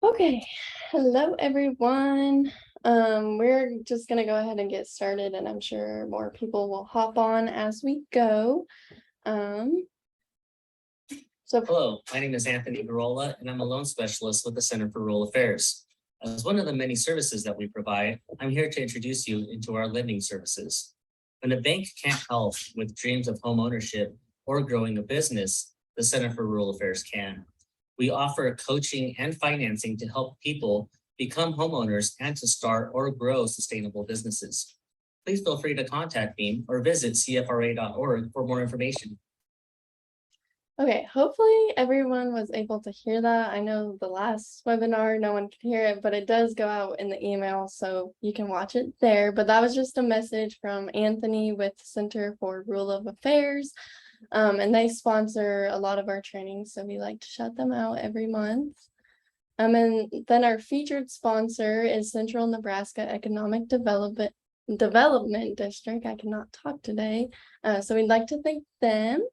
Okay, hello everyone. We're just gonna go ahead and get started, and I'm sure more people will hop on as we go. Um, so Hello, my name is Anthony Garola, and I'm a loan specialist with the Center for Rural Affairs. As one of the many services that we provide, I'm here to introduce you into our lending services. When a bank can't help with dreams of home ownership or growing a business, the Center for Rural Affairs can. We offer coaching and financing to help people become homeowners and to start or grow sustainable businesses. Please feel free to contact me or visit cfra.org for more information. okay, hopefully everyone was able to hear that. I know the last webinar, no one could hear it, but it does go out in the email, so you can watch it there. But that was just a message from Anthony with Center for Rural of Affairs. And they sponsor a lot of our trainings, so we like to shout them out every month. And then our featured sponsor is Central Nebraska Economic Development District. I cannot talk today, so we'd like to thank them.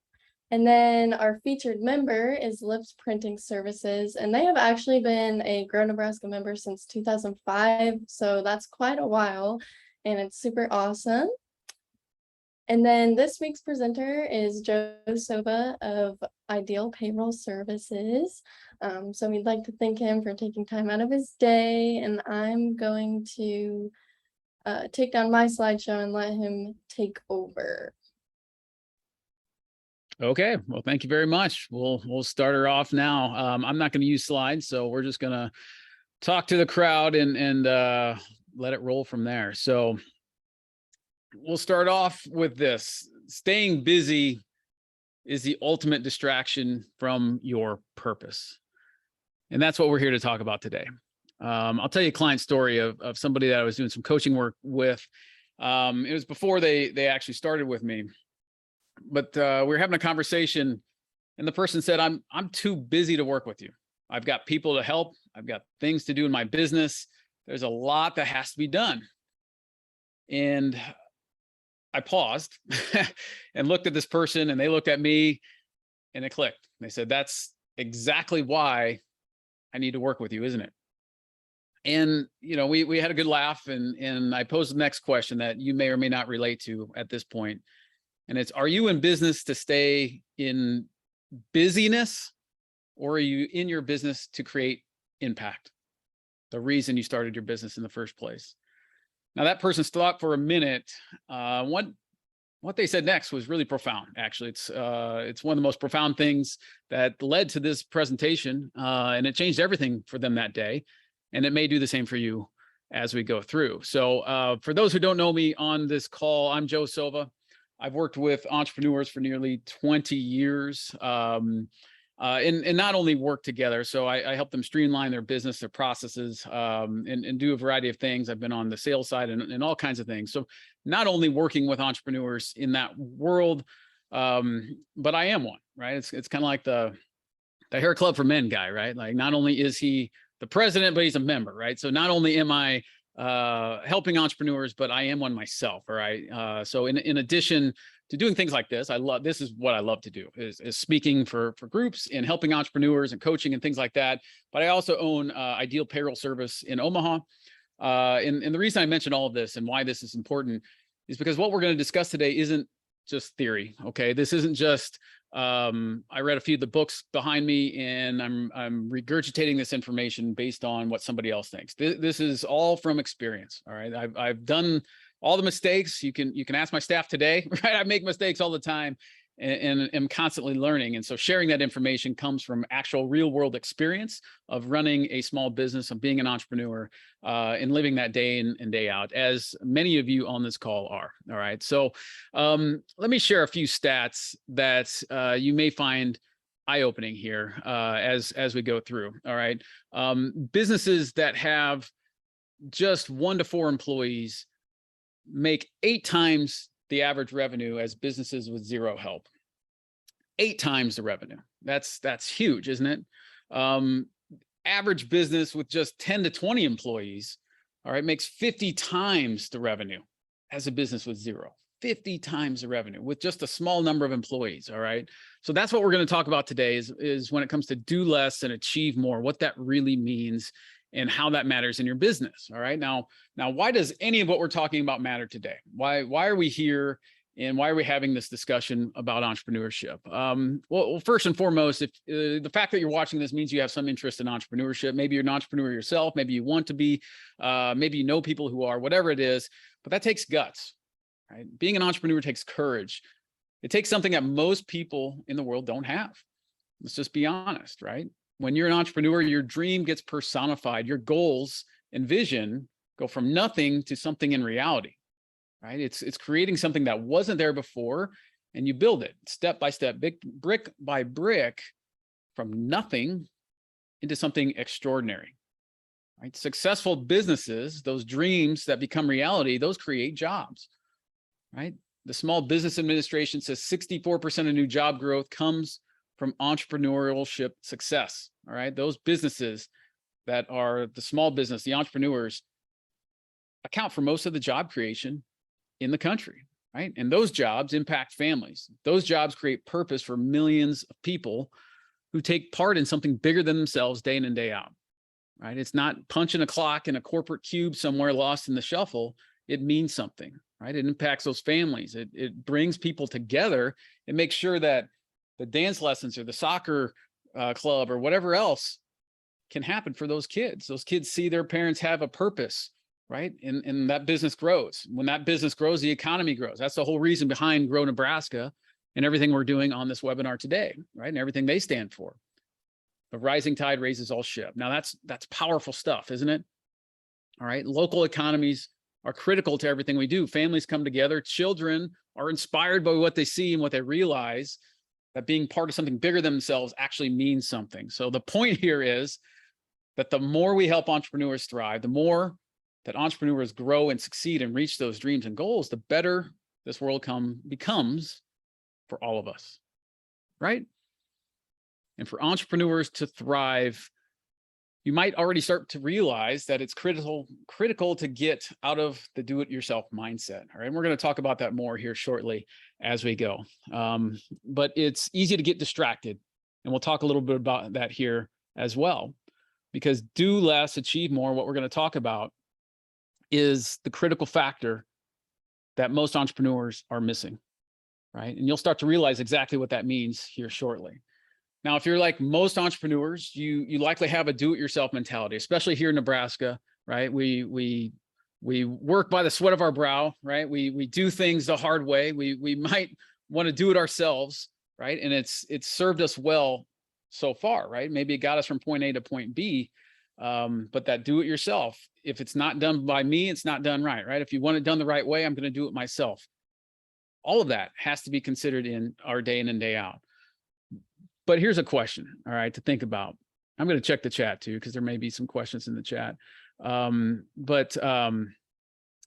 And then our featured member is Lips Printing Services, and they have actually been a Grow Nebraska member since 2005, so that's quite a while, and it's super awesome. And then this week's presenter is Joe Sova of Ideal Payroll Services. So we'd like to thank him for taking time out of his day. And I'm going to take down my slideshow and let him take over. Okay, well, thank you very much. We'll start her off now. I'm not going to use slides, so we're just going to talk to the crowd and let it roll from there. So we'll start off with this. Staying busy is the ultimate distraction from your purpose. And that's what we're here to talk about today. I'll tell you a client story of somebody that I was doing some coaching work with. It was before they actually started with me. But we were having a conversation, and the person said, I'm too busy to work with you. I've got people to help. I've got things to do in my business. There's a lot that has to be done. And I paused and looked at this person, and they looked at me, and it clicked. They said, that's exactly why I need to work with you, isn't it? And, you know, we had a good laugh, and I posed the next question that you may or may not relate to at this point. And it's, are you in business to stay in busyness, or are you in your business to create impact? The reason you started your business in the first place. Now, that person stopped for a minute. What they said next was really profound. Actually, it's one of the most profound things that led to this presentation, and it changed everything for them that day. And it may do the same for you as we go through. So for those who don't know me on this call, I'm Joe Sova. I've worked with entrepreneurs for nearly 20 years. And not only work together. So I help them streamline their business, their processes, and do a variety of things. I've been on the sales side and all kinds of things. So not only working with entrepreneurs in that world, but I am one, right? It's kind of like the hair club for men guy, right? Like, not only is he the president, but he's a member, right? So not only am I helping entrepreneurs, but I am one myself. All right. So in addition to doing things like this, this is what I love to do, is speaking for groups and helping entrepreneurs and coaching and things like that. But I also own Ideal Payroll Service in Omaha. And the reason I mention all of this and why this is important is because what we're going to discuss today isn't just theory. Okay. This isn't just, I read a few of the books behind me, and I'm regurgitating this information based on what somebody else thinks. This is all from experience. All right. I've done all the mistakes. You can ask my staff today, right? I make mistakes all the time and am constantly learning. And so sharing that information comes from actual real world experience of running a small business, of being an entrepreneur, and living that day in and day out, as many of you on this call are. All right. So let me share a few stats that you may find eye-opening here as we go through. All right. Businesses that have just 1 to 4 employees make 8 times the average revenue as businesses with 0 help. 8 times the revenue. That's huge, isn't it? Average business with just 10 to 20 employees, all right, makes 50 times the revenue as a business with 0. 50 times the revenue with just a small number of employees. All right. So that's what we're going to talk about today is when it comes to do less and achieve more, what that really means and how that matters in your business. All right. Now, why does any of what we're talking about matter today? Why are we here? And why are we having this discussion about entrepreneurship? Well, first and foremost, if the fact that you're watching this means you have some interest in entrepreneurship, maybe you're an entrepreneur yourself, maybe you want to be, maybe you know people who are, whatever it is, but that takes guts, right? Being an entrepreneur takes courage. It takes something that most people in the world don't have. Let's just be honest, right? When you're an entrepreneur, your dream gets personified. Your goals and vision go from nothing to something in reality. Right? It's creating something that wasn't there before, and you build it step by step, brick by brick, from nothing into something extraordinary. Right? Successful businesses, those dreams that become reality, those create jobs. Right? The Small Business Administration says 64% of new job growth comes from entrepreneurship success. All right, those businesses that are the small business, the entrepreneurs, account for most of the job creation in the country, right? And those jobs impact families. Those jobs create purpose for millions of people who take part in something bigger than themselves day in and day out, right? It's not punching a clock in a corporate cube somewhere lost in the shuffle. It means something, right? It impacts those families. It brings people together. It makes sure that the dance lessons or the soccer club or whatever else can happen for those kids. Those kids see their parents have a purpose, right? And that business grows. When that business grows, the economy grows. That's the whole reason behind Grow Nebraska and everything we're doing on this webinar today, right? And everything they stand for. The rising tide raises all ship. Now that's powerful stuff, isn't it? All right. Local economies are critical to everything we do. Families come together. Children are inspired by what they see and what they realize that being part of something bigger than themselves actually means something. So the point here is that the more we help entrepreneurs thrive, the more that entrepreneurs grow and succeed and reach those dreams and goals, the better this world becomes for all of us, right? And for entrepreneurs to thrive, you might already start to realize that it's critical to get out of the do-it-yourself mindset. All right, and we're going to talk about that more here shortly as we go. But it's easy to get distracted, and we'll talk a little bit about that here as well, because do less, achieve more. What we're going to talk about is the critical factor that most entrepreneurs are missing, right? And you'll start to realize exactly what that means here shortly. Now, if you're like most entrepreneurs, you likely have a do-it-yourself mentality, especially here in Nebraska, right? We work by the sweat of our brow, right? We do things the hard way. We might want to do it ourselves, right? And it's served us well so far, right? Maybe it got us from point A to point B, but that do it yourself, if it's not done by me, it's not done right, right? If you want it done the right way, I'm going to do it myself. All of that has to be considered in our day in and day out. But here's a question, all right, to think about. I'm going to check the chat too, because there may be some questions in the chat. But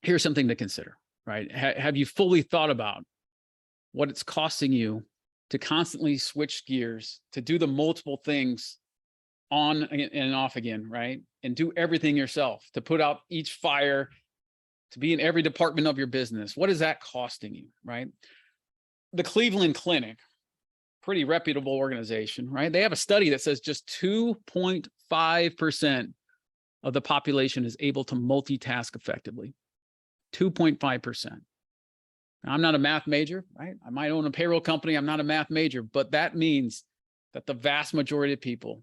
here's something to consider, right? Have you fully thought about what it's costing you to constantly switch gears, to do the multiple things on and off again, right? And do everything yourself, to put out each fire, to be in every department of your business? What is that costing you, right? The Cleveland Clinic, pretty reputable organization, right? They have a study that says just 2.5% of the population is able to multitask effectively. 2.5%. I'm not a math major, right? I might own a payroll company. I'm not a math major, but that means that the vast majority of people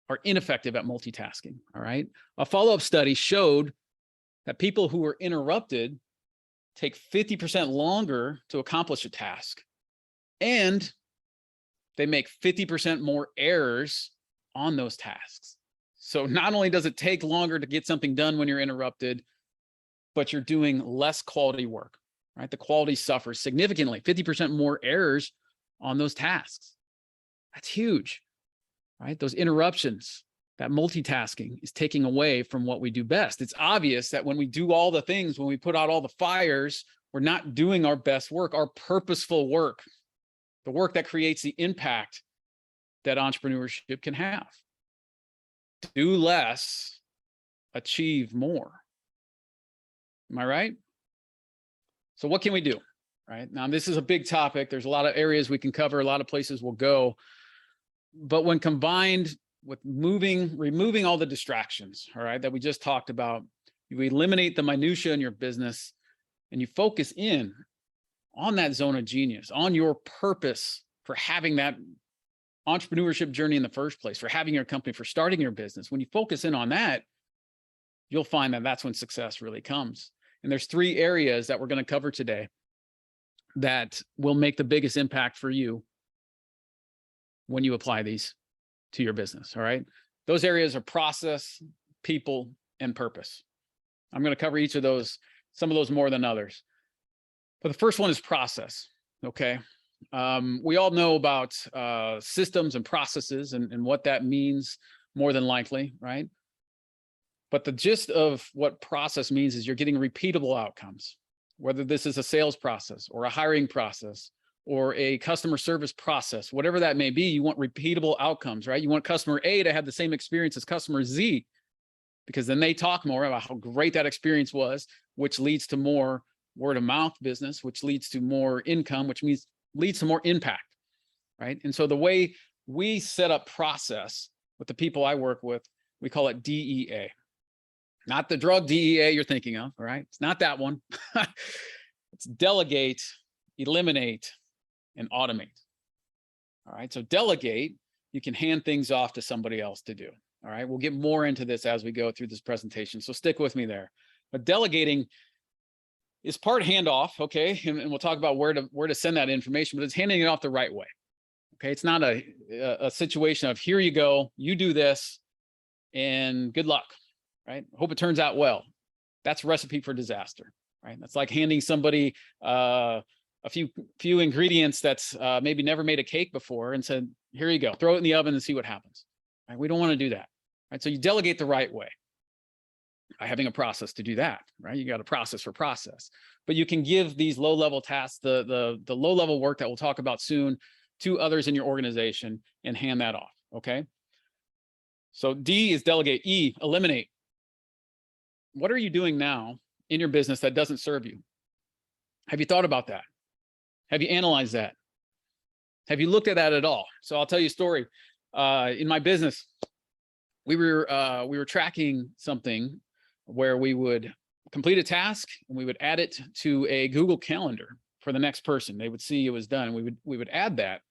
are ineffective at multitasking, all right? A follow-up study showed that people who were interrupted take 50% longer to accomplish a task, and they make 50% more errors on those tasks. So not only does it take longer to get something done when you're interrupted, but you're doing less quality work, right? The quality suffers significantly, 50% more errors on those tasks. That's huge, right? Those interruptions, that multitasking is taking away from what we do best. It's obvious that when we do all the things, when we put out all the fires, we're not doing our best work, our purposeful work, the work that creates the impact that entrepreneurship can have. Do less, achieve more. Am I right? So what can we do? Right now, this is a big topic. There's a lot of areas we can cover, a lot of places we'll go. But when combined with removing all the distractions, all right, that we just talked about, you eliminate the minutia in your business and you focus in on that zone of genius, on your purpose for having that entrepreneurship journey in the first place, for having your company, for starting your business. When you focus in on that, you'll find that that's when success really comes. And there's 3 areas that we're going to cover today that will make the biggest impact for you when you apply these to your business. All right. Those areas are process, people, and purpose. I'm going to cover each of those, some of those more than others. But the first one is process. Okay. We all know about systems and processes and what that means more than likely, right? But the gist of what process means is you're getting repeatable outcomes, whether this is a sales process or a hiring process or a customer service process, whatever that may be, you want repeatable outcomes, right? You want customer A to have the same experience as customer Z, because then they talk more about how great that experience was, which leads to more word of mouth business, which leads to more income, which means leads to more impact, right? And so the way we set up process with the people I work with, we call it DEA. Not the drug DEA you're thinking of, all right? It's not that one. It's delegate, eliminate, and automate. All right, so delegate, you can hand things off to somebody else to do. All right, we'll get more into this as we go through this presentation, so stick with me there. But delegating is part handoff, okay? And we'll talk about where to send that information, but it's handing it off the right way. Okay, it's not a situation of here you go, you do this, and good luck. Right? Hope it turns out well. That's a recipe for disaster, right? That's like handing somebody a few ingredients that's maybe never made a cake before and said, here you go, throw it in the oven and see what happens. Right? We don't want to do that. Right? So you delegate the right way by having a process to do that, right? You got a process for process, but you can give these low-level tasks, the low-level work that we'll talk about soon, to others in your organization and hand that off, okay? So D is delegate. E, eliminate. What are you doing now in your business that doesn't serve you? Have you thought about that? Have you analyzed that? Have you looked at that at all? So I'll tell you a story. In my business, we were tracking something where we would complete a task and we would add it to a Google Calendar for the next person. They would see it was done. We would add that,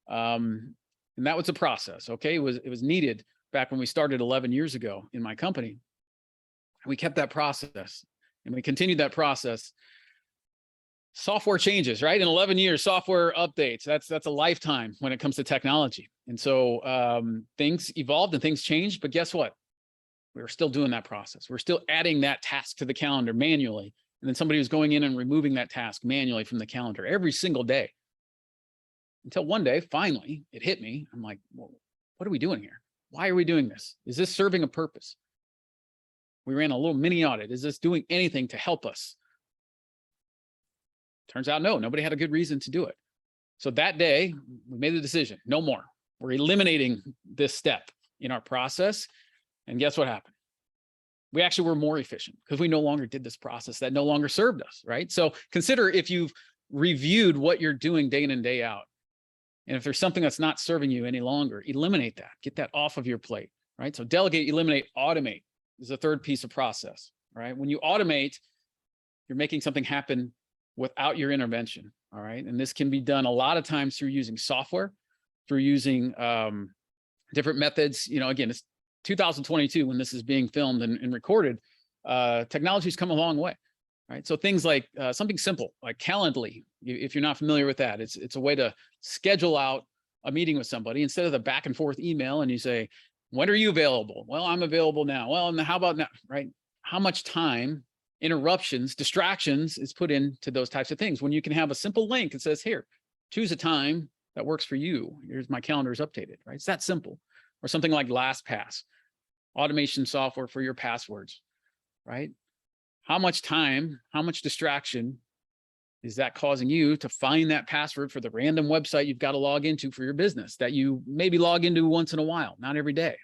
and that was a process. Okay, it was needed back when we started 11 years ago in my company. We kept that process and we continued that process. Software changes, right? In 11 years, software updates, that's a lifetime when it comes to technology. And so things evolved and things changed, but guess what? We were still doing that process. We're still adding that task to the calendar manually. And then somebody was going in and removing that task manually from the calendar every single day. Until one day, finally, it hit me. I'm like, well, what are we doing here? Why are we doing this? Is this serving a purpose? We ran a little mini audit. Is this doing anything to help us? Turns out, no, nobody had a good reason to do it. So that day, we made the decision, no more. We're eliminating this step in our process. And guess what happened? We actually were more efficient because we no longer did this process that no longer served us, right? So consider if you've reviewed what you're doing day in and day out. And if there's something that's not serving you any longer, eliminate that, get that off of your plate, right? So delegate, eliminate, automate is the third piece of process, right? When you automate, you're making something happen without your intervention, all right? And this can be done a lot of times through using software, through using different methods. You know, again, it's 2022 when this is being filmed and recorded. Technology's come a long way, right? So things like something simple like Calendly, if you're not familiar with that, it's a way to schedule out a meeting with somebody instead of the back and forth email. And you say, when are you available? Well, I'm available now. Well, and how about now, right? How much time, interruptions, distractions is put into those types of things when you can have a simple link that says, here, choose a time that works for you. Here's my calendar is updated, right? It's that simple. Or something like LastPass, automation software for your passwords, right? How much time, how much distraction is that causing you to find that password for the random website you've got to log into for your business that you maybe log into once in a while, not every day,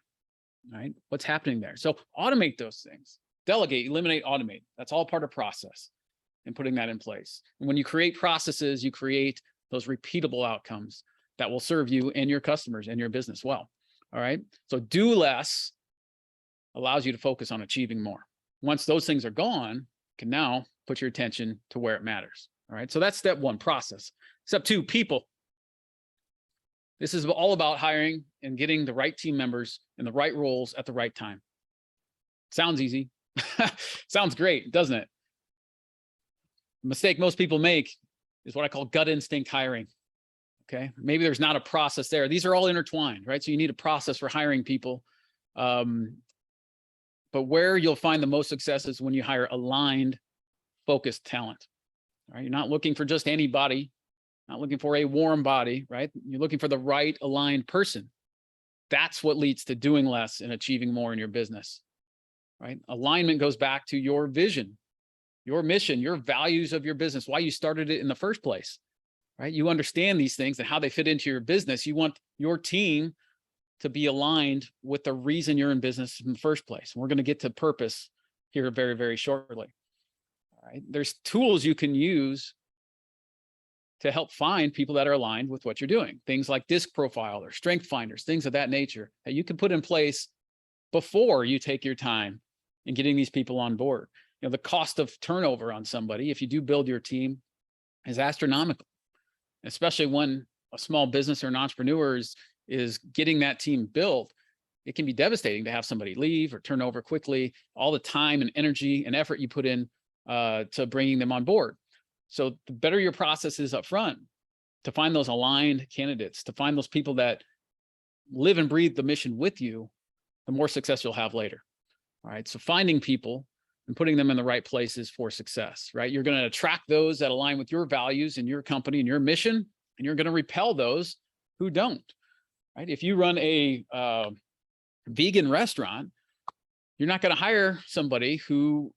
right? What's happening there? So automate those things. Delegate, eliminate, automate. That's all part of process. and putting that in place. And when you create processes, you create those repeatable outcomes that will serve you and your customers and your business well. All right. So do less allows you to focus on achieving more. Once those things are gone, you can now put your attention to where it matters. All right. So that's step one, process. Step two, people. This is all about hiring and getting the right team members in the right roles at the right time. Sounds easy. Sounds great, doesn't it? The mistake most people make is what I call gut instinct hiring. Okay. Maybe there's not a process there. These are all intertwined, right? So you need a process for hiring people. But where you'll find the most success is when you hire aligned, focused talent. Right? You're not looking for just anybody, not looking for a warm body, right? You're looking for the right aligned person. That's what leads to doing less and achieving more in your business, right? Alignment goes back to your vision, your mission, your values of your business, why you started it in the first place, right? You understand these things and how they fit into your business. You want your team to be aligned with the reason you're in business in the first place. And we're going to get to purpose here very, very shortly. All right. There's tools you can use to help find people that are aligned with what you're doing. Things like disc profile or strength finders, things of that nature that you can put in place before you take your time in getting these people on board. You know, the cost of turnover on somebody, if you do build your team, is astronomical, especially when a small business or an entrepreneur is getting that team built. It can be devastating to have somebody leave or turn over quickly, all the time and energy and effort you put in to bringing them on board. So the better your process is up front to find those aligned candidates, to find those people that live and breathe the mission with you, the more success you'll have later. All right. So finding people and putting them in the right places for success, right? You're going to attract those that align with your values and your company and your mission, and you're going to repel those who don't, right? If you run a vegan restaurant, you're not going to hire somebody who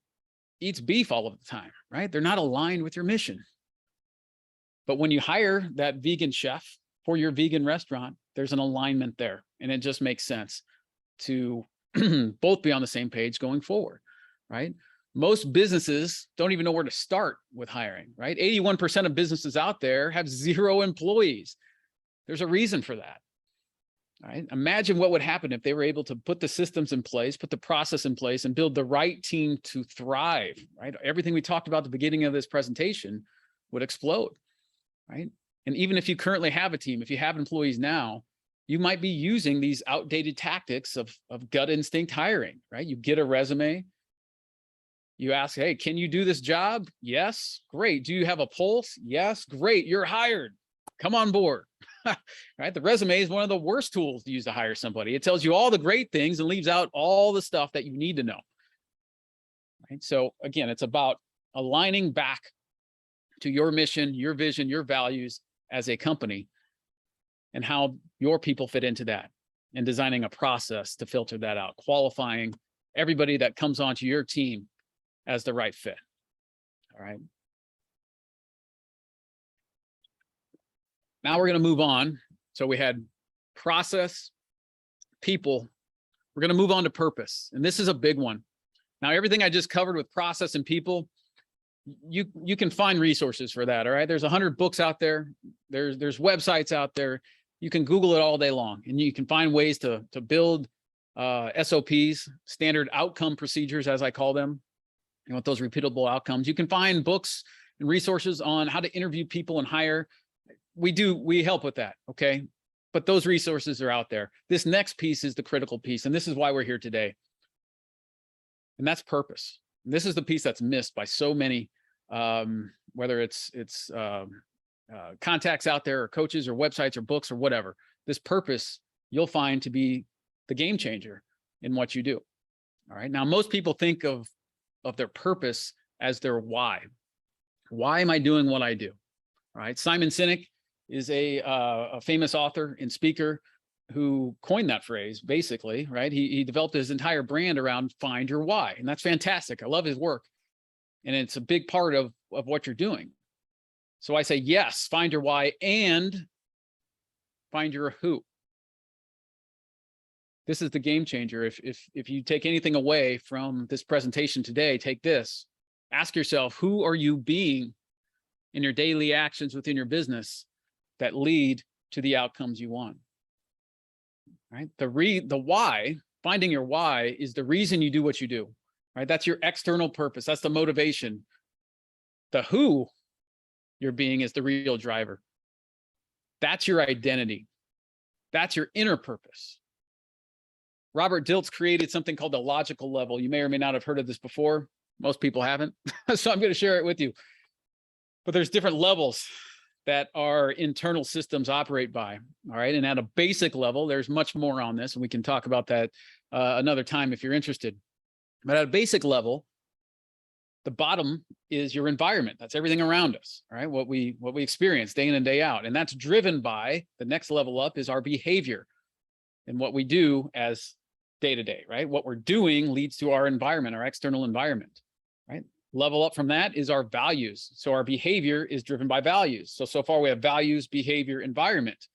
eats beef all of the time, right? They're not aligned with your mission. But when you hire that vegan chef for your vegan restaurant, there's an alignment there, and it just makes sense to both be on the same page going forward, right? Most businesses don't even know where to start with hiring, right? 81% of businesses out there have 0 employees. There's a reason for that. Right? Imagine what would happen if they were able to put the systems in place, put the process in place, and build the right team to thrive, right? Everything we talked about at the beginning of this presentation would explode, right? And even if you currently have a team, if you have employees now, you might be using these outdated tactics of gut instinct hiring, right? You get a resume, you ask, hey, can you do this job? Yes, great. Do you have a pulse? Yes, great. You're hired. Come on board. Right? The resume is one of the worst tools to use to hire somebody. It tells you all the great things and leaves out all the stuff that you need to know. Right? So again, it's about aligning back to your mission, your vision, your values as a company, and how your people fit into that, and designing a process to filter that out, qualifying everybody that comes onto your team as the right fit. All right. Now we're going to move on. So we had process, people. We're going to move on to purpose. And this is a big one. Now, everything I just covered with process and people, you can find resources for that. All right. There's 100 books out there. There's websites out there. You can Google it all day long, and you can find ways to build SOPs, standard outcome procedures, as I call them. You want those repeatable outcomes. You can find books and resources on how to interview people and hire. We help with that, okay? But those resources are out there. This next piece is the critical piece, and this is why we're here today. And that's purpose. And this is the piece that's missed by so many, whether it's contacts out there or coaches or websites or books or whatever. This purpose you'll find to be the game changer in what you do. All right. Now, most people think of their purpose as their why. Why am I doing what I do? All right. Simon Sinek is a famous author and speaker who coined that phrase, basically, right? He developed his entire brand around find your why. And that's fantastic. I love his work. And it's a big part of what you're doing. So I say, yes, find your why and find your who. This is the game changer. If you take anything away from this presentation today, take this. Ask yourself, who are you being in your daily actions within your business that lead to the outcomes you want? Right? The why, finding your why is the reason you do what you do, right? That's your external purpose. That's the motivation. The who you're being is the real driver. That's your identity. That's your inner purpose. Robert Dilts created something called the logical level. You may or may not have heard of this before. Most people haven't. So I'm going to share it with you. But there's different levels that our internal systems operate by. All right. And at a basic level, there's much more on this, and we can talk about that another time if you're interested. But at a basic level, the bottom is your environment. That's everything around us. All right. What we experience day in and day out. And that's driven by the next level up is our behavior and what we do as day to day, right? What we're doing leads to our environment, our external environment, right? Level up from that is our values. So our behavior is driven by values. So far we have values, behavior, environment,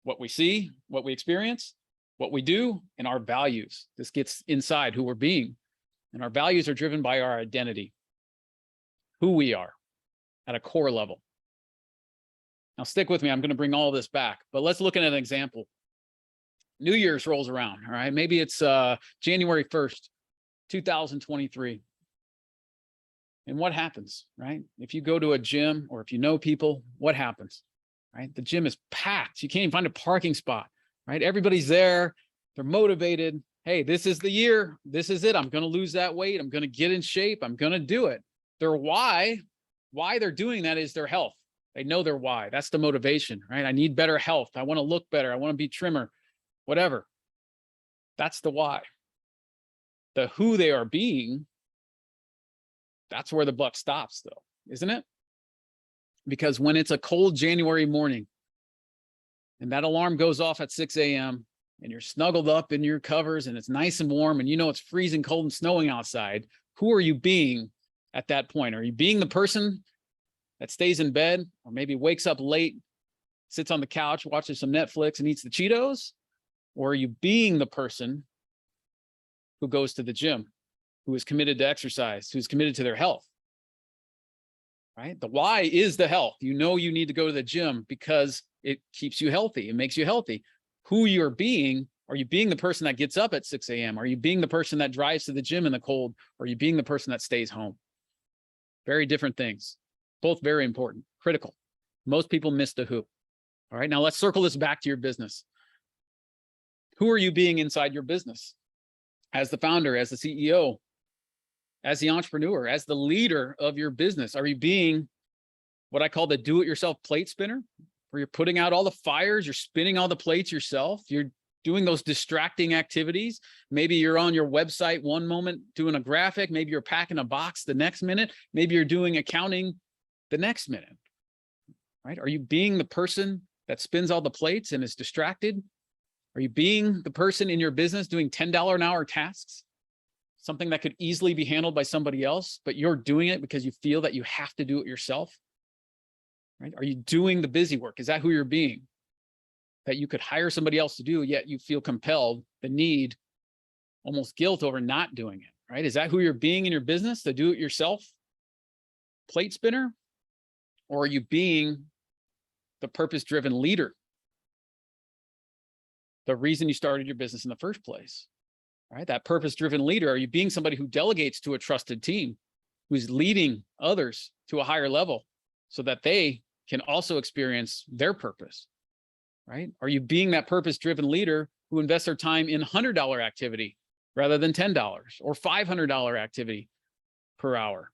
what we see, what we experience, what we do, and our values. This gets inside who we're being. And our values are driven by our identity, who we are at a core level. Now stick with me. I'm going to bring all this back, but let's look at an example. New Year's rolls around. All right. Maybe it's January 1st, 2023. And what happens, right? If you go to a gym or if you know people, what happens, right? The gym is packed. You can't even find a parking spot, right? Everybody's there. They're motivated. Hey, this is the year. This is it. I'm going to lose that weight. I'm going to get in shape. I'm going to do it. Their why they're doing that is their health. They know their why. That's the motivation, right? I need better health. I want to look better. I want to be trimmer, whatever. That's the why. The who they are being, that's where the buck stops though, isn't it? Because when it's a cold January morning and that alarm goes off at 6 a.m. and you're snuggled up in your covers and it's nice and warm and you know it's freezing cold and snowing outside, who are you being at that point? Are you being the person that stays in bed or maybe wakes up late, sits on the couch, watches some Netflix and eats the Cheetos? Or are you being the person who goes to the gym, who is committed to exercise, who's committed to their health, right? The why is the health. You know you need to go to the gym because it keeps you healthy. It makes you healthy. Who you're being, are you being the person that gets up at 6 a.m.? Are you being the person that drives to the gym in the cold? Or are you being the person that stays home? Very different things. Both very important, critical. Most people miss the who. All right, now let's circle this back to your business. Who are you being inside your business? As the founder, as the CEO, as the entrepreneur, as the leader of your business? Are you being what I call the do-it-yourself plate spinner, where you're putting out all the fires, you're spinning all the plates yourself, you're doing those distracting activities? Maybe you're on your website one moment doing a graphic, maybe you're packing a box the next minute, maybe you're doing accounting the next minute, right? Are you being the person that spins all the plates and is distracted? Are you being the person in your business doing $10 an hour tasks? Something that could easily be handled by somebody else, but you're doing it because you feel that you have to do it yourself, right? Are you doing the busy work? Is that who you're being? That you could hire somebody else to do, yet you feel compelled, the need, almost guilt over not doing it, right? Is that who you're being in your business, the do-it-yourself plate spinner? Or are you being the purpose-driven leader? The reason you started your business in the first place, right? That purpose-driven leader. Are you being somebody who delegates to a trusted team, who's leading others to a higher level so that they can also experience their purpose, right? Are you being that purpose-driven leader who invests their time in $100 activity rather than $10 or $500 activity per hour,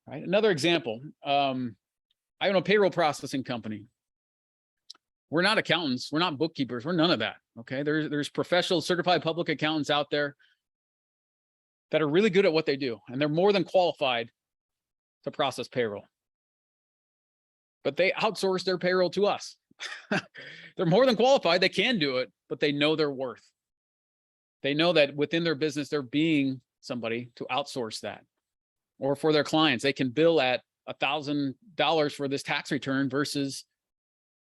right? Another example, I own a payroll processing company. We're not accountants. We're not bookkeepers. We're none of that. Okay. There's professional certified public accountants out there that are really good at what they do. And they're more than qualified to process payroll. But they outsource their payroll to us. They're more than qualified. They can do it, but they know their worth. They know that within their business, they're being somebody to outsource that. Or for their clients, they can bill at $1,000 for this tax return versus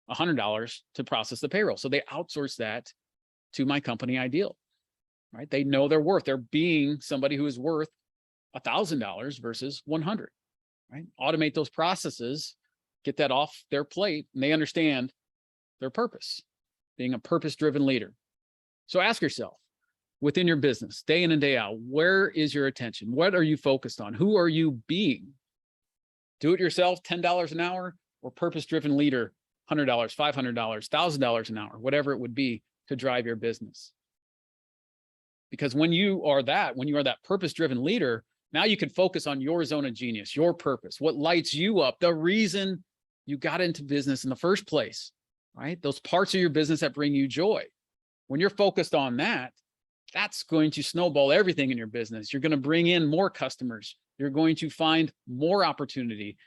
$100 to process the payroll. So they outsource that to my company, Ideal, right? They know their worth. They're being somebody who is worth $1,000 versus 100, right? Automate those processes, get that off their plate, and they understand their purpose, being a purpose-driven leader. So ask yourself, within your business, day in and day out, where is your attention? What are you focused on? Who are you being? Do it yourself, $10 an hour, or purpose-driven leader, $100, $500, $1,000 an hour, whatever it would be to drive your business. Because when you are that purpose-driven leader, now you can focus on your zone of genius, your purpose, what lights you up, the reason you got into business in the first place, right? Those parts of your business that bring you joy. When you're focused on that, that's going to snowball everything in your business. You're going to bring in more customers. You're going to find more opportunity.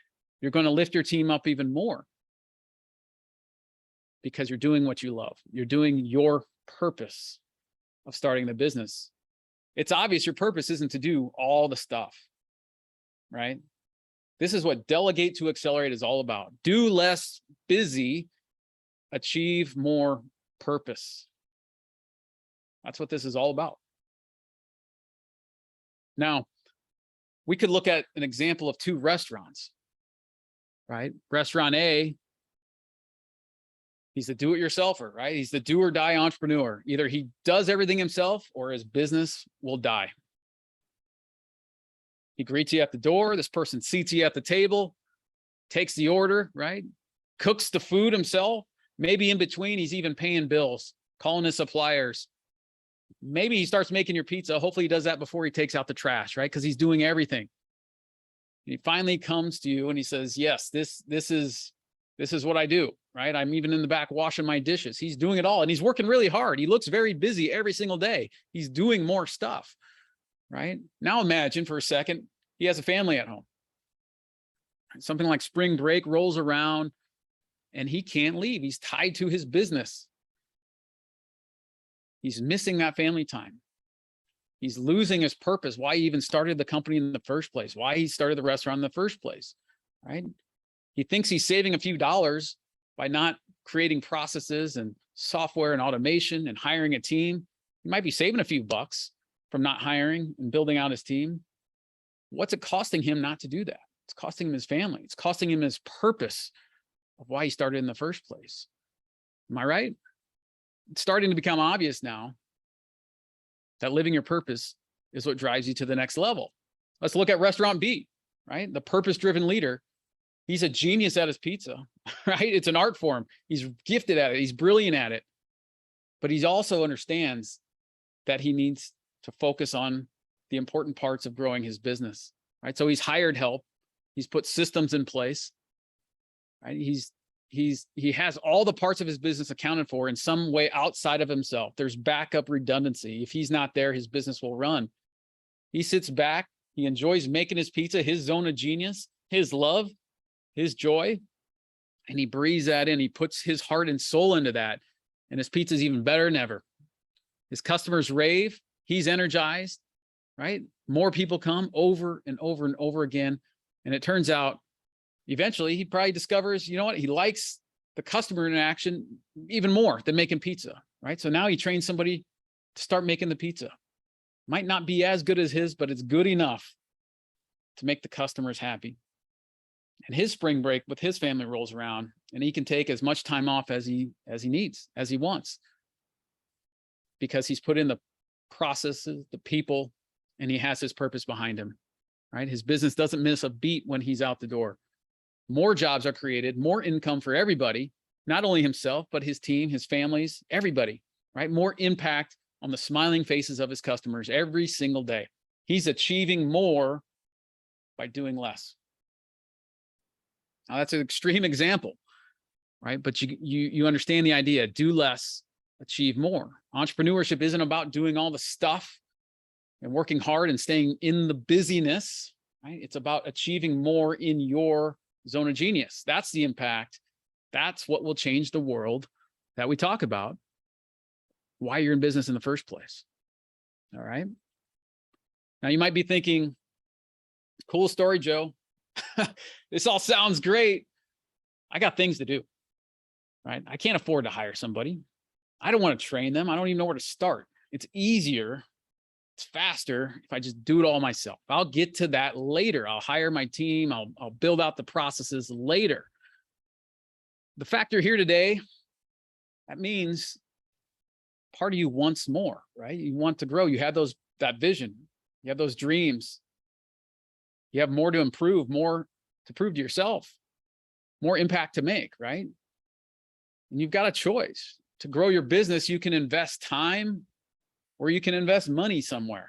You're going to lift your team up even more because you're doing what you love. You're doing your purpose of starting the business. It's obvious your purpose isn't to do all the stuff, right? This is what Delegate to Accelerate is all about. Do less busy, achieve more purpose. That's what this is all about. Now, we could look at an example of two restaurants, right? Restaurant A, he's the do-it-yourselfer, right? He's the do or die entrepreneur. Either he does everything himself or his business will die. He greets you at the door. This person seats you at the table, takes the order, right? Cooks the food himself. Maybe in between, he's even paying bills, calling his suppliers. Maybe he starts making your pizza. Hopefully he does that before he takes out the trash, right? Because he's doing everything. And he finally comes to you and he says, yes, this is what I do, right? I'm even in the back washing my dishes. He's doing it all and he's working really hard. He looks very busy every single day. He's doing more stuff, right? Now imagine for a second, he has a family at home. Something like spring break rolls around and he can't leave. He's tied to his business. He's missing that family time. He's losing his purpose, why he even started the company in the first place, why he started the restaurant in the first place, right? He thinks he's saving a few dollars by not creating processes and software and automation and hiring a team. He might be saving a few bucks from not hiring and building out his team. What's it costing him not to do that? It's costing him his family. It's costing him his purpose of why he started in the first place. Am I right? It's starting to become obvious now that living your purpose is what drives you to the next level. Let's look at restaurant B, right? The purpose-driven leader. He's a genius at his pizza, right? It's an art form. He's gifted at it. He's brilliant at it. But he also understands that he needs to focus on the important parts of growing his business, right? So he's hired help. He's put systems in place, right? He has all the parts of his business accounted for in some way outside of himself. There's backup redundancy. If he's not there, his business will run. He sits back. He enjoys making his pizza, his zone of genius, his love, his joy, and he breathes that in. He puts his heart and soul into that, and his pizza is even better than ever. His customers rave. He's energized, right? More people come over and over and over again, and it turns out eventually he probably discovers, you know what? He likes the customer interaction even more than making pizza, right? So now he trains somebody to start making the pizza. Might not be as good as his, but it's good enough to make the customers happy. And his spring break with his family rolls around and he can take as much time off as he needs, as he wants, because he's put in the processes, the people, and he has his purpose behind him, right? His business doesn't miss a beat when he's out the door. More jobs are created, more income for everybody, not only himself, but his team, his families, everybody, right? More impact on the smiling faces of his customers every single day. He's achieving more by doing less. Now that's an extreme example, right? But you understand the idea. Do less, achieve more. Entrepreneurship isn't about doing all the stuff and working hard and staying in the busyness, right? It's about achieving more in your zone of genius. That's the impact. That's what will change the world that we talk about, why you're in business in the first place. All right. Now you might be thinking, cool story, Joe. This all sounds great. I got things to do, right? I can't afford to hire somebody. I don't want to train them. I don't even know where to start. It's easier It's faster if I just do it all myself. I'll get to that later. I'll hire my team. I'll build out the processes later. The factor here today, that means part of you wants more, right? You want to grow. You have that vision. You have those dreams. You have more to improve, more to prove to yourself, more impact to make, right? And you've got a choice. To grow your business, you can invest time or you can invest money somewhere.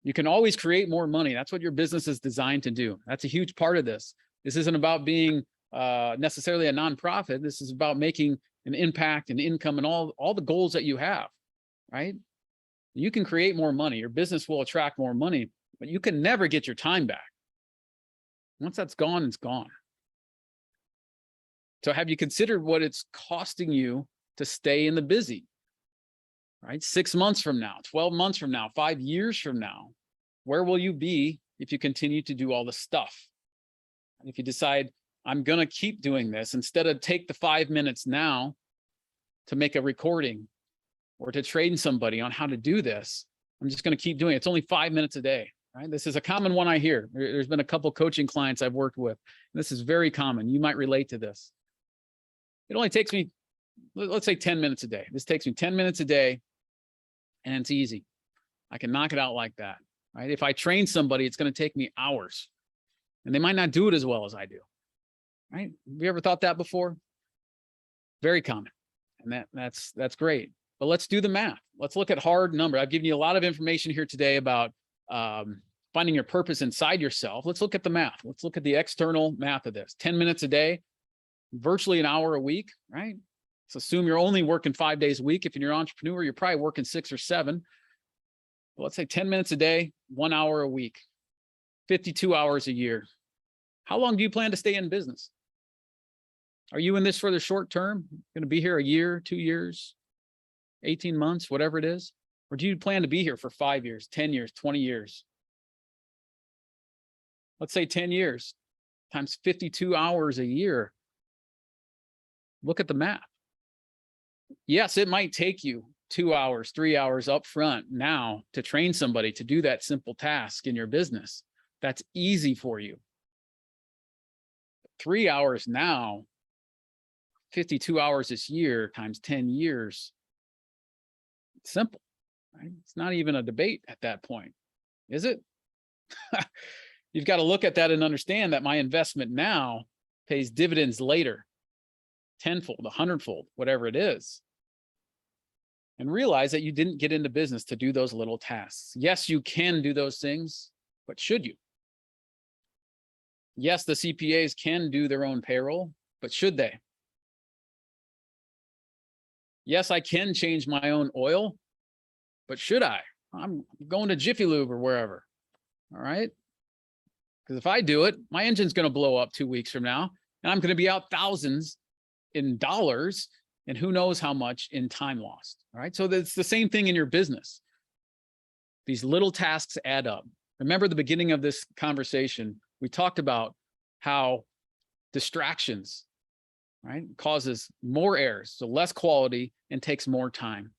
You can always create more money. That's what your business is designed to do. That's a huge part of this. This isn't about being necessarily a nonprofit. This is about making an impact and income and all the goals that you have, right? You can create more money. Your business will attract more money, but you can never get your time back. Once that's gone, it's gone. So have you considered what it's costing you to stay in the busy? Right? 6 months from now, 12 months from now, 5 years from now, where will you be if you continue to do all the stuff? And if you decide, I'm going to keep doing this, instead of take the 5 minutes now to make a recording or to train somebody on how to do this, I'm just going to keep doing it. It's only 5 minutes a day, right? This is a common one I hear. There's been a couple coaching clients I've worked with. This is very common. You might relate to this. It only takes me, let's say 10 minutes a day. This takes me 10 minutes a day and it's easy. I can knock it out like that, right? If I train somebody, it's going to take me hours and they might not do it as well as I do, right? Have you ever thought that before? Very common. And that's great. But let's do the math. Let's look at hard number. I've given you a lot of information here today about finding your purpose inside yourself. Let's look at the math. Let's look at the external math of this. 10 minutes a day, virtually an hour a week, right? So assume you're only working 5 days a week. If you're an entrepreneur, you're probably working 6 or 7. But let's say 10 minutes a day, 1 hour a week, 52 hours a year. How long do you plan to stay in business? Are you in this for the short term? Going to be here a year, 2 years, 18 months, whatever it is? Or do you plan to be here for 5 years, 10 years, 20 years? Let's say 10 years times 52 hours a year. Look at the math. Yes, it might take you 2 hours, 3 hours up front now to train somebody to do that simple task in your business. That's easy for you. 3 hours now, 52 hours this year times 10 years. It's simple, right? It's not even a debate at that point, is it? You've got to look at that and understand that my investment now pays dividends later. Tenfold, 100-fold, whatever it is. And realize that you didn't get into business to do those little tasks. Yes, you can do those things, but should you? Yes, the CPAs can do their own payroll, but should they? Yes, I can change my own oil, but should I? I'm going to Jiffy Lube or wherever. All right. Because if I do it, my engine's going to blow up 2 weeks from now, and I'm going to be out thousands in dollars and who knows how much in time lost. All right. So it's the same thing in your business. These little tasks add up. Remember the beginning of this conversation, we talked about how distractions, right, causes more errors, so less quality and takes more time.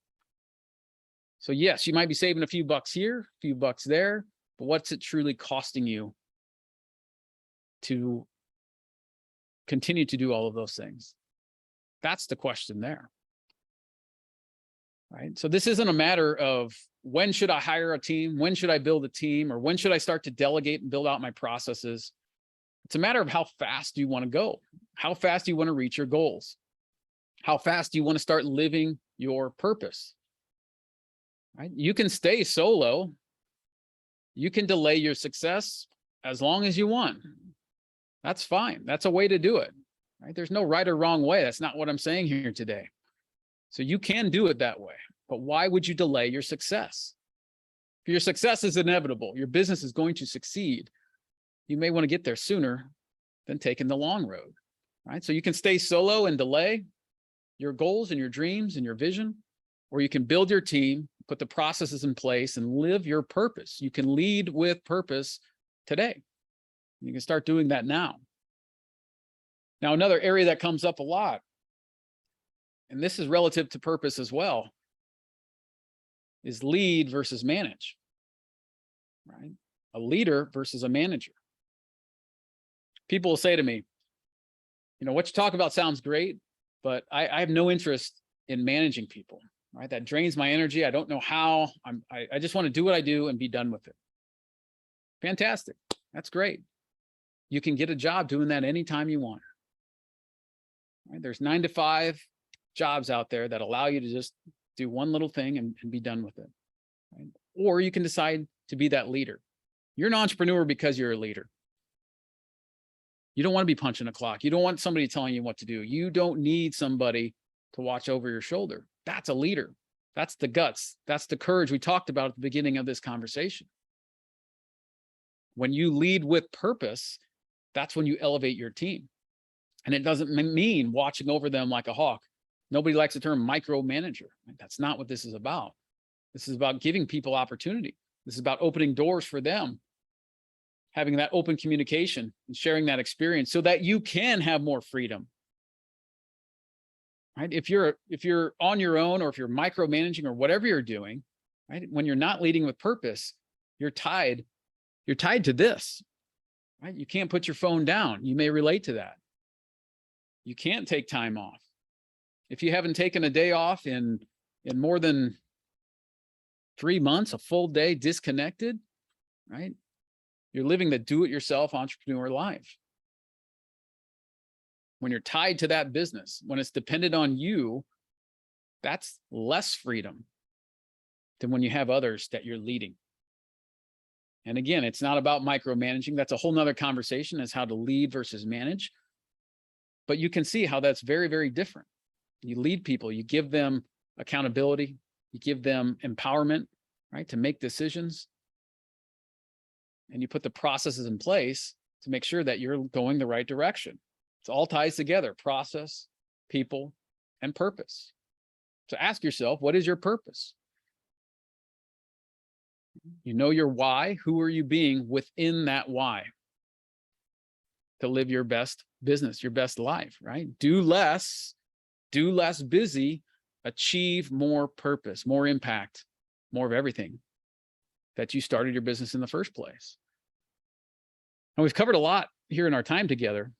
So yes, you might be saving a few bucks here, a few bucks there, but what's it truly costing you to continue to do all of those things? That's the question there, right? So this isn't a matter of when should I hire a team, when should I build a team, or when should I start to delegate and build out my processes. It's a matter of how fast do you want to go? How fast do you want to reach your goals? How fast do you want to start living your purpose? Right? You can stay solo. You can delay your success as long as you want. That's fine. That's a way to do it. Right? There's no right or wrong way. That's not what I'm saying here today. So you can do it that way, but why would you delay your success? If your success is inevitable, your business is going to succeed, you may want to get there sooner than taking the long road, right? So you can stay solo and delay your goals and your dreams and your vision, or you can build your team, put the processes in place and live your purpose. You can lead with purpose today. You can start doing that now. Now, another area that comes up a lot, and this is relative to purpose as well, is lead versus manage, right? A leader versus a manager. People will say to me, what you talk about sounds great, but I have no interest in managing people, right? That drains my energy. I don't know how. I just want to do what I do and be done with it. Fantastic. That's great. You can get a job doing that anytime you want. Right? There's 9 to 5 jobs out there that allow you to just do one little thing and be done with it. Right? Or you can decide to be that leader. You're an entrepreneur because you're a leader. You don't want to be punching a clock. You don't want somebody telling you what to do. You don't need somebody to watch over your shoulder. That's a leader. That's the guts. That's the courage we talked about at the beginning of this conversation. When you lead with purpose, that's when you elevate your team. And it doesn't mean watching over them like a hawk. Nobody likes the term micromanager. That's not what this is about. This is about giving people opportunity. This is about opening doors for them, having that open communication and sharing that experience so that you can have more freedom. Right? If you're on your own, or if you're micromanaging or whatever you're doing, right? When you're not leading with purpose, you're tied to this. Right? You can't put your phone down. You may relate to that. You can't take time off. If you haven't taken a day off in more than 3 months, a full day disconnected, right? You're living the do-it-yourself entrepreneur life. When you're tied to that business, when it's dependent on you, that's less freedom than when you have others that you're leading. And again, it's not about micromanaging. That's a whole nother conversation, is how to lead versus manage. But you can see how that's very, very different. You lead people, you give them accountability, you give them empowerment, right, to make decisions. And you put the processes in place to make sure that you're going the right direction. It all ties together: process, people, and purpose. So ask yourself, what is your purpose? You know your why. Who are you being within that why to live your best business, your best life, right? Do less busy, achieve more purpose, more impact, more of everything that you started your business in the first place. And we've covered a lot here in our time together.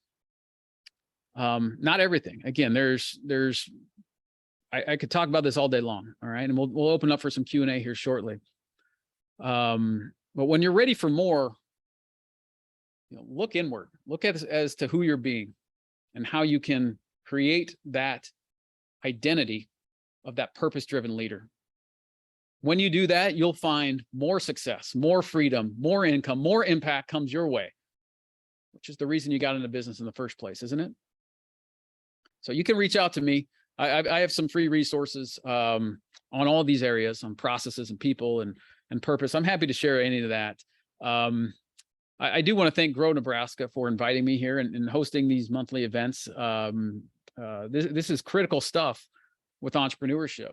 Not everything. Again, I could talk about this all day long. All right. And we'll open up for some Q&A here shortly. But when you're ready for more, look inward, look at as to who you're being and how you can create that identity of that purpose-driven leader. When you do that, you'll find more success, more freedom, more income, more impact comes your way, which is the reason you got into business in the first place, isn't it? So you can reach out to me. I have some free resources on all these areas, on processes and people and purpose. I'm happy to share any of that. I do want to thank Grow Nebraska for inviting me here and hosting these monthly events. This is critical stuff with entrepreneurship.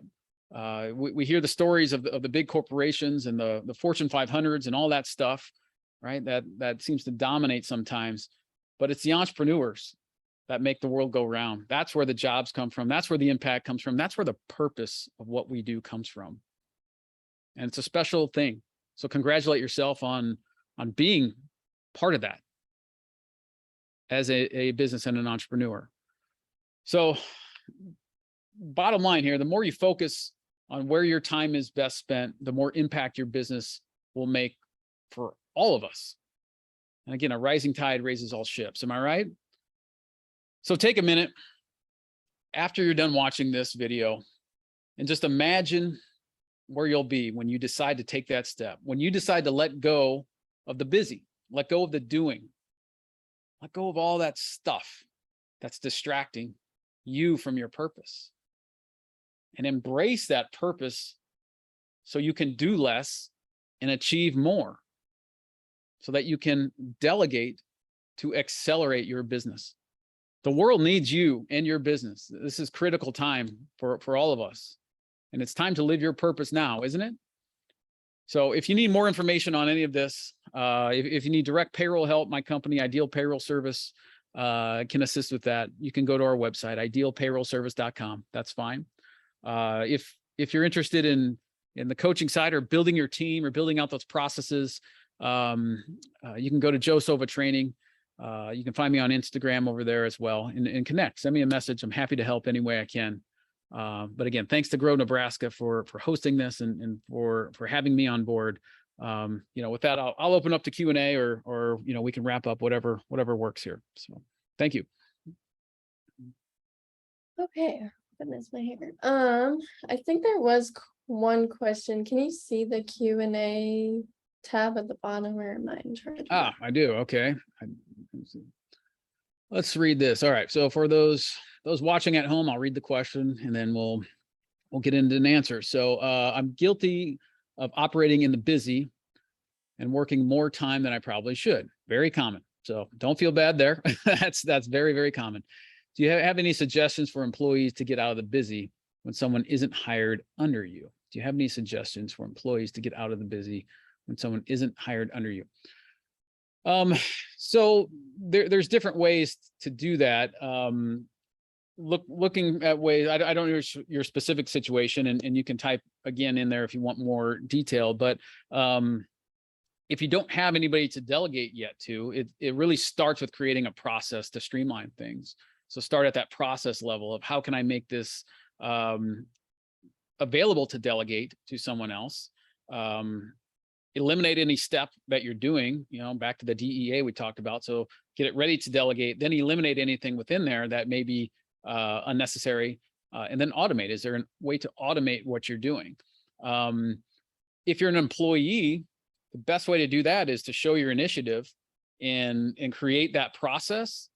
We hear the stories of the big corporations and the Fortune 500s and all that stuff, right? That seems to dominate sometimes, but it's the entrepreneurs that make the world go round. That's where the jobs come from. That's where the impact comes from. That's where the purpose of what we do comes from. And it's a special thing. So congratulate yourself on being part of that as a business and an entrepreneur. So bottom line here, the more you focus on where your time is best spent, the more impact your business will make for all of us. And again, a rising tide raises all ships. Am I right? So take a minute after you're done watching this video and just imagine where you'll be when you decide to take that step, when you decide to let go of the busy, let go of the doing, let go of all that stuff that's distracting you from your purpose, and embrace that purpose so you can do less and achieve more, so that you can delegate to accelerate your business. The world needs you and your business. This is critical time for all of us. And it's time to live your purpose now, isn't it? So if you need more information on any of this, if you need direct payroll help, my company, Ideal Payroll Service, can assist with that. You can go to our website, idealpayrollservice.com. That's fine. If you're interested in in the coaching side or building your team or building out those processes, you can go to Joe Sova Training. You can find me on Instagram over there as well and connect. Send me a message. I'm happy to help any way I can. But again, thanks to Grow Nebraska for hosting this and for having me on board. With that, I'll open up to Q&A or we can wrap up whatever works here. So thank you. Okay, goodness, my hair. I think there was one question. Can you see the Q&A tab at the bottom, or am I in charge? I do. Okay. Let's read this. All right. So for those watching at home, I'll read the question and then we'll get into an answer. So I'm guilty of operating in the busy and working more time than I probably should. Very common. So don't feel bad there. That's very, very common. Do you have any suggestions for employees to get out of the busy when someone isn't hired under you? Do you have any suggestions for employees to get out of the busy when someone isn't hired under you? So there's different ways to do that. Looking at ways, I don't know your specific situation, and you can type again in there if you want more detail, but if you don't have anybody to delegate yet to, it really starts with creating a process to streamline things. So start at that process level of how can I make this available to delegate to someone else. Eliminate any step that you're doing, back to the DEA we talked about. So get it ready to delegate, then eliminate anything within there that may be unnecessary, and then automate. Is there a way to automate what you're doing? If you're an employee, the best way to do that is to show your initiative and create that process.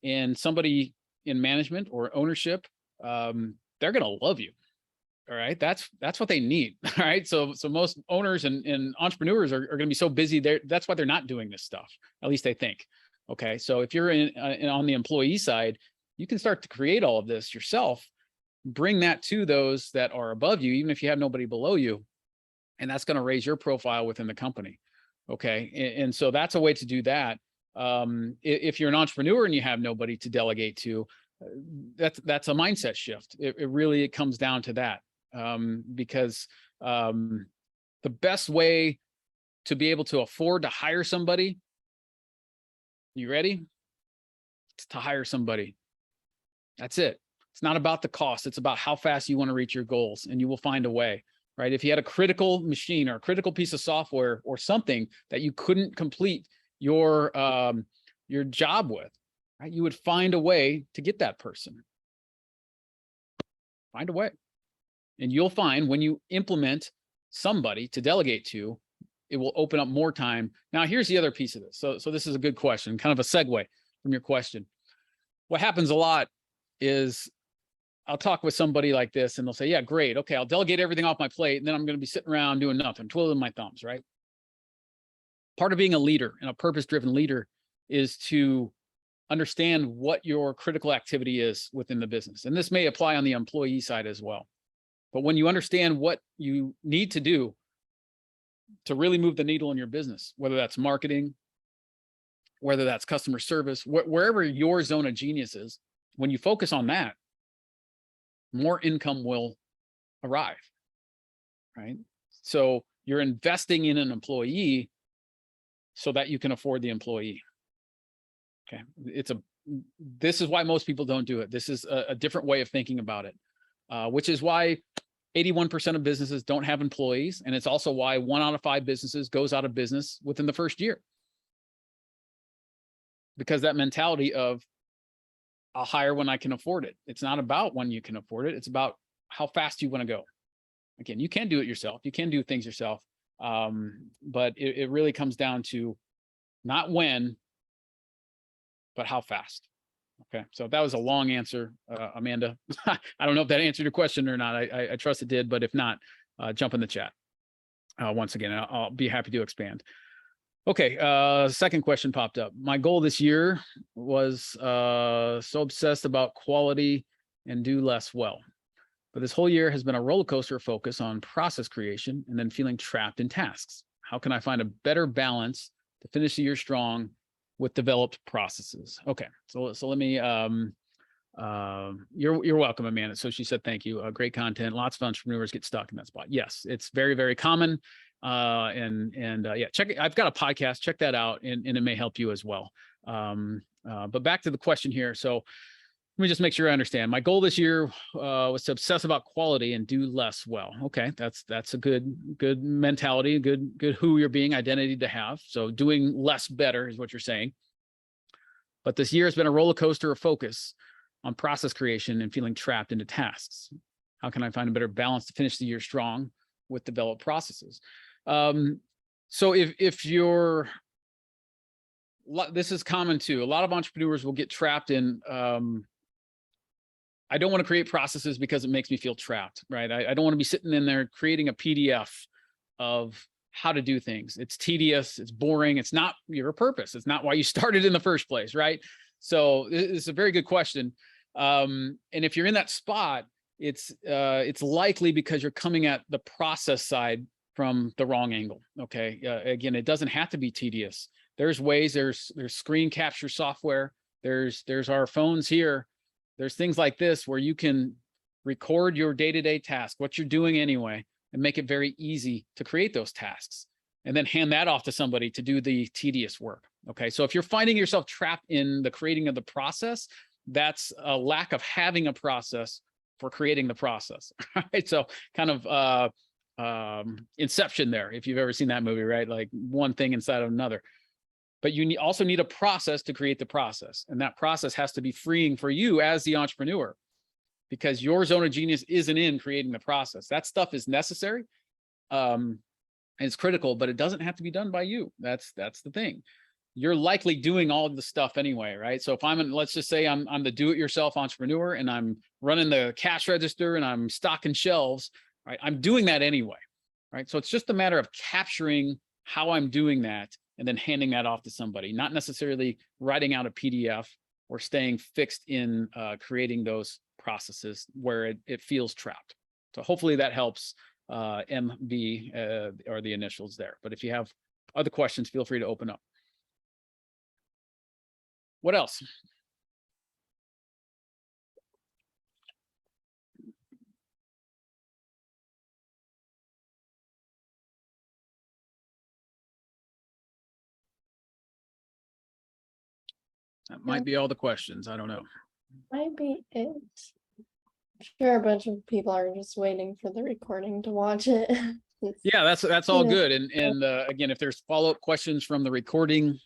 And somebody in management or ownership, they're going to love you. All right. That's what they need. All right. So most owners and entrepreneurs are going to be so busy there. That's why they're not doing this stuff. At least they think. Okay. So if you're on the employee side, you can start to create all of this yourself, bring that to those that are above you, even if you have nobody below you. And that's going to raise your profile within the company. Okay. And so that's a way to do that. If you're an entrepreneur and you have nobody to delegate to, that's a mindset shift. It comes down to that. Because the best way to be able to afford to hire somebody, you ready? It's to hire somebody. That's it. It's not about the cost. It's about how fast you want to reach your goals, and you will find a way, right? If you had a critical machine or a critical piece of software or something that you couldn't complete your job with, right? You would find a way to get that person. Find a way. And you'll find when you implement somebody to delegate to, it will open up more time. Now, here's the other piece of this. So this is a good question, kind of a segue from your question. What happens a lot is I'll talk with somebody like this and they'll say, yeah, great. Okay, I'll delegate everything off my plate. And then I'm going to be sitting around doing nothing, twiddling my thumbs, right? Part of being a leader and a purpose-driven leader is to understand what your critical activity is within the business. And this may apply on the employee side as well. But when you understand what you need to do to really move the needle in your business, whether that's marketing, whether that's customer service, wherever your zone of genius is, when you focus on that, more income will arrive, right? So you're investing in an employee so that you can afford the employee. Okay, this is why most people don't do it. This is a different way of thinking about it, which is why 81% of businesses don't have employees. And it's also why 1 out of 5 businesses goes out of business within the first year. Because that mentality of I'll hire when I can afford it. It's not about when you can afford it. It's about how fast you want to go. Again, you can do it yourself. You can do things yourself. But it really comes down to not when, but how fast. Okay, so that was a long answer, Amanda. I don't know if that answered your question or not. I trust it did, but if not, jump in the chat. Once again, I'll be happy to expand. Okay, second question popped up. My goal this year was so obsessed about quality and do less well. But this whole year has been a roller coaster focus on process creation and then feeling trapped in tasks. How can I find a better balance to finish the year strong with developed processes? Okay, so let me You're welcome, Amanda. So she said, thank you. Great content. Lots of entrepreneurs get stuck in that spot. Yes, it's very, very common. Yeah, check it. I've got a podcast. Check that out, and it may help you as well. But back to the question here. So let me just make sure I understand. My goal this year was to obsess about quality and do less well. Okay, that's a good mentality, good who you're being, identity to have. So doing less better is what you're saying. But this year has been a roller coaster of focus on process creation and feeling trapped into tasks. How can I find a better balance to finish the year strong with developed processes? So if you're, this is common too. A lot of entrepreneurs will get trapped in, I don't want to create processes because it makes me feel trapped, right? I don't want to be sitting in there creating a PDF of how to do things. It's tedious, it's boring, it's not your purpose. It's not why you started in the first place, right? So it's a very good question. And if you're in that spot, it's likely because you're coming at the process side from the wrong angle. Okay. Again, it doesn't have to be tedious. There's ways, there's screen capture software. There's our phones here. There's things like this where you can record your day-to-day task, what you're doing anyway, and make it very easy to create those tasks and then hand that off to somebody to do the tedious work. Okay. So if you're finding yourself trapped in the creating of the process, that's a lack of having a process for creating the process. Right. So kind of Inception there, if you've ever seen that movie, right? Like one thing inside of another. But you also need a process to create the process. And that process has to be freeing for you as the entrepreneur, because your zone of genius isn't in creating the process. That stuff is necessary. And it's critical, but it doesn't have to be done by you. That's the thing. You're likely doing all of the stuff anyway, right? So if let's just say I'm the do-it-yourself entrepreneur and I'm running the cash register and I'm stocking shelves, right? I'm doing that anyway, right? So it's just a matter of capturing how I'm doing that and then handing that off to somebody, not necessarily writing out a PDF or staying fixed in creating those processes where it feels trapped. So hopefully that helps. MB are the initials there. But if you have other questions, feel free to open up. What else? That might be all the questions. I don't know. Might be it. I'm sure a bunch of people are just waiting for the recording to watch it. Yeah, that's all Yeah. good. And again, if there's follow-up questions from the recording,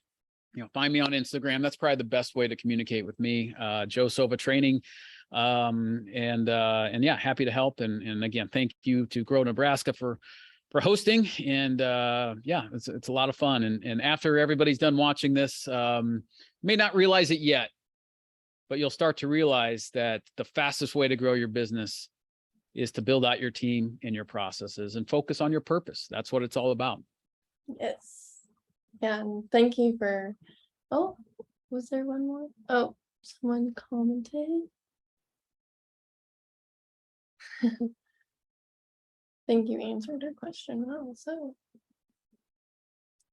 find me on Instagram. That's probably the best way to communicate with me. Joe Sova Training. And yeah, happy to help. And again, thank you to Grow Nebraska for hosting. And yeah, it's a lot of fun. And after everybody's done watching this, may not realize it yet, but you'll start to realize that the fastest way to grow your business is to build out your team and your processes and focus on your purpose. That's what it's all about. Yes. Yeah, and thank you for, oh, was there one more? Oh, someone commented. Think you answered her question well, so.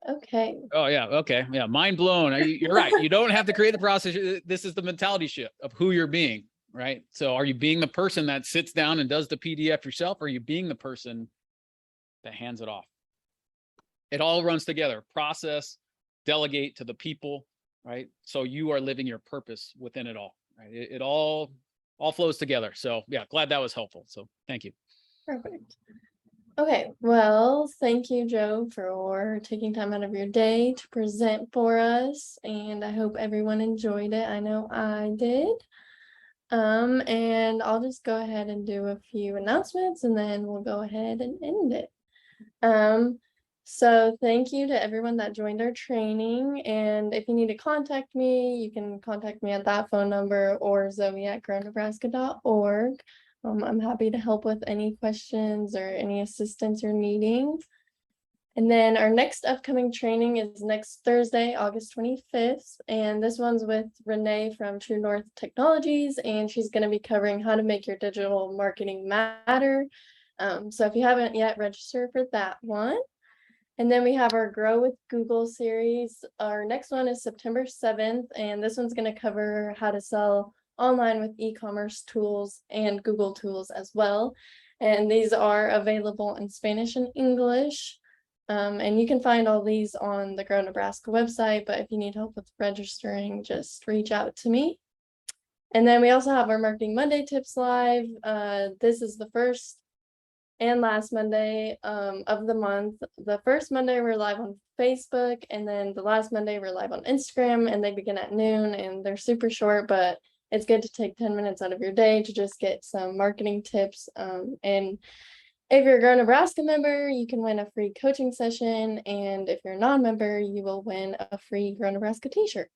Okay. Oh yeah. Okay. Yeah. Mind blown. You're right. You don't have to create the process. This is the mentality shift of who you're being, right? So are you being the person that sits down and does the PDF yourself? Or are you being the person that hands it off? It all runs together. Process, delegate to the people, right? So you are living your purpose within it all, right? It all flows together. So yeah, glad that was helpful. So thank you. Perfect. Okay, well, thank you, Joe, for taking time out of your day to present for us, and I hope everyone enjoyed it. I know I did. And I'll just go ahead and do a few announcements, and then we'll go ahead and end it. So thank you to everyone that joined our training, and if you need to contact me, you can contact me at that phone number or zoe@grownebraska.org. I'm happy to help with any questions or any assistance you're needing. And then our next upcoming training is next Thursday, August 25th. And this one's with Renee from True North Technologies. And she's going to be covering how to make your digital marketing matter. So if you haven't yet, register for that one. And then we have our Grow with Google series. Our next one is September 7th. And this one's going to cover how to sell online with e-commerce tools and Google tools as well. And these are available in Spanish and English. And you can find all these on the Grow Nebraska website, but if you need help with registering, just reach out to me. And then we also have our Marketing Monday Tips Live. This is the first and last Monday of the month. The first Monday we're live on Facebook, and then the last Monday we're live on Instagram, and they begin at noon, and they're super short, but it's good to take 10 minutes out of your day to just get some marketing tips. And if you're a Grow Nebraska member, you can win a free coaching session, and if you're a non-member, you will win a free Grow Nebraska t-shirt.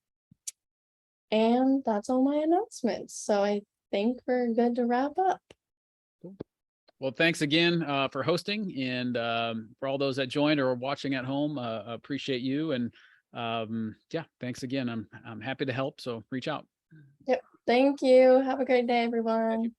And that's all my announcements. So I think we're good to wrap up. Well, thanks again for hosting, and for all those that joined or are watching at home, appreciate you. And yeah, thanks again. I'm happy to help. So reach out. Yep. Thank you. Have a great day, everyone.